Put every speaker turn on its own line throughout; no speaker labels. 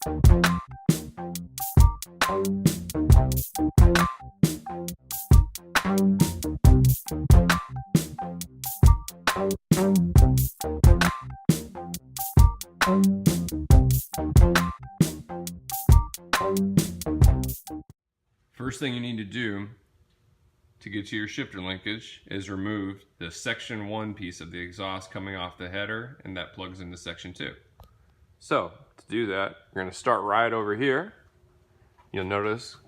First thing you need to do to get to your shifter linkage is remove the section 1 piece of the exhaust coming off the header, and that plugs into section 2. So to do that, you're going to start right over here. You'll notice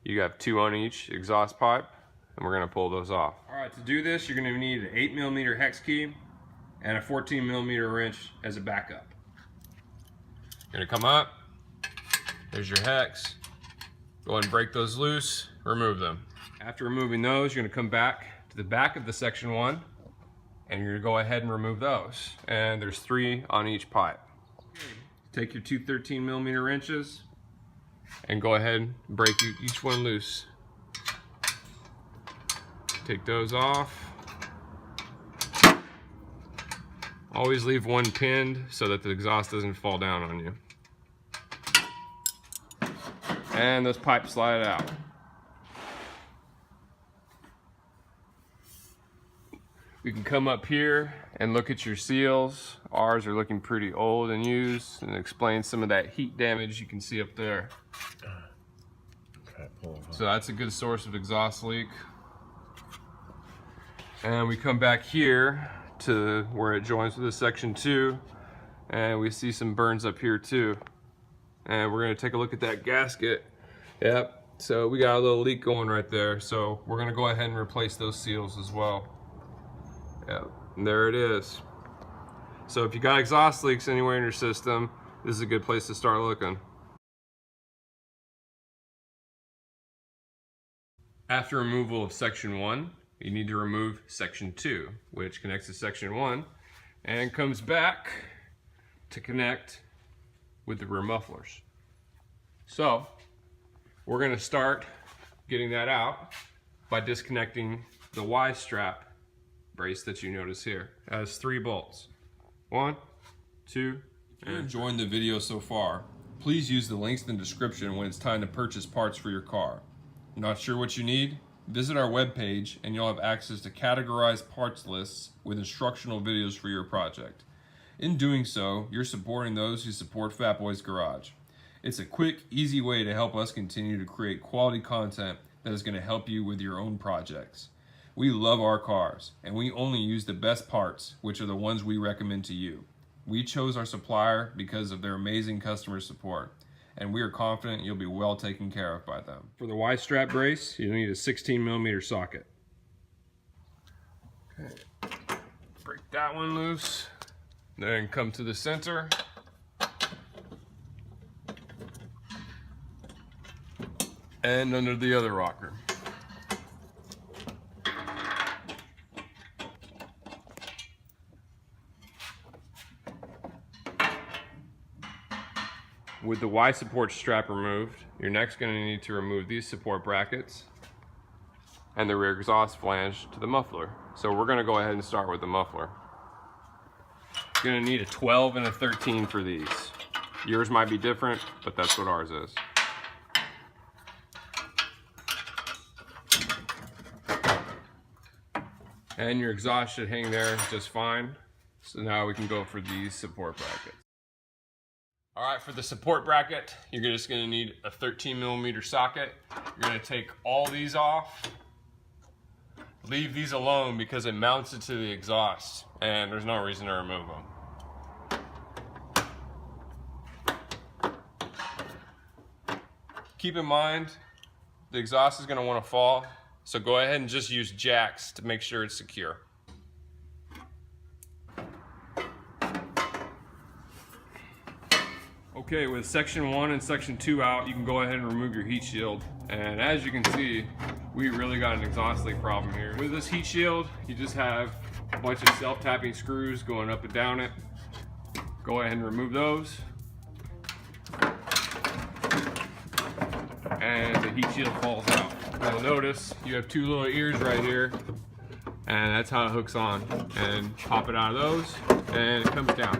you have 2 on each exhaust pipe, and we're going to pull those off. Alright, to do this you're going to need an 8mm hex key and a 14mm wrench as a backup. You're going to come up, there's your hex, go ahead and break those loose, remove them. After removing those, you're going to come back to the back of the section 1 and you're going to go ahead and remove those. And there's 3 on each pipe. Take your 2 13mm wrenches and go ahead and break each one loose. Take those off. Always leave one pinned so that the exhaust doesn't fall down on you. And those pipes slide out. We can come up here and look at your seals. Ours are looking pretty old and used, and explain some of that heat damage you can see up there. So that's a good source of exhaust leak. And we come back here to where it joins with the section 2, and we see some burns up here too. And we're going to take a look at that gasket. Yep, so we got a little leak going right there, so we're going to go ahead and replace those seals as well. Yep, and there it is. So if you got exhaust leaks anywhere in your system, this is a good place to start looking. After removal of section 1, you need to remove section 2, which connects to section 1 and comes back to connect with the rear mufflers. So we're going to start getting that out by disconnecting the Y strap brace that you notice here. It has 3 bolts. 1, 2, and... If you're enjoying the video so far, please use the links in the description when it's time to purchase parts for your car. Not sure what you need? Visit our webpage and you'll have access to categorized parts lists with instructional videos for your project. In doing so, you're supporting those who support Fatboys Garage. It's a quick, easy way to help us continue to create quality content that is going to help you with your own projects. We love our cars, and we only use the best parts, which are the ones we recommend to you. We chose our supplier because of their amazing customer support, and we are confident you'll be well taken care of by them. For the Y-strap brace, you need a 16mm socket. Okay. Break that one loose, then come to the center. And under the other rocker. With the Y support strap removed, you're next going to need to remove these support brackets and the rear exhaust flange to the muffler. So we're going to go ahead and start with the muffler. You're going to need a 12 and a 13 for these. Yours might be different, but that's what ours is. And your exhaust should hang there just fine. So now we can go for these support brackets. Alright, for the support bracket, you're just going to need a 13mm socket. You're going to take all these off. Leave these alone because it mounts it to the exhaust and there's no reason to remove them. Keep in mind, the exhaust is going to want to fall. So go ahead and just use jacks to make sure it's secure. Okay, with section 1 and section 2 out, you can go ahead and remove your heat shield. And as you can see, we really got an exhaust leak problem here. With this heat shield, you just have a bunch of self-tapping screws going up and down it. Go ahead and remove those. And the heat shield falls out. You'll notice you have 2 little ears right here, and that's how it hooks on. And pop it out of those, and it comes down.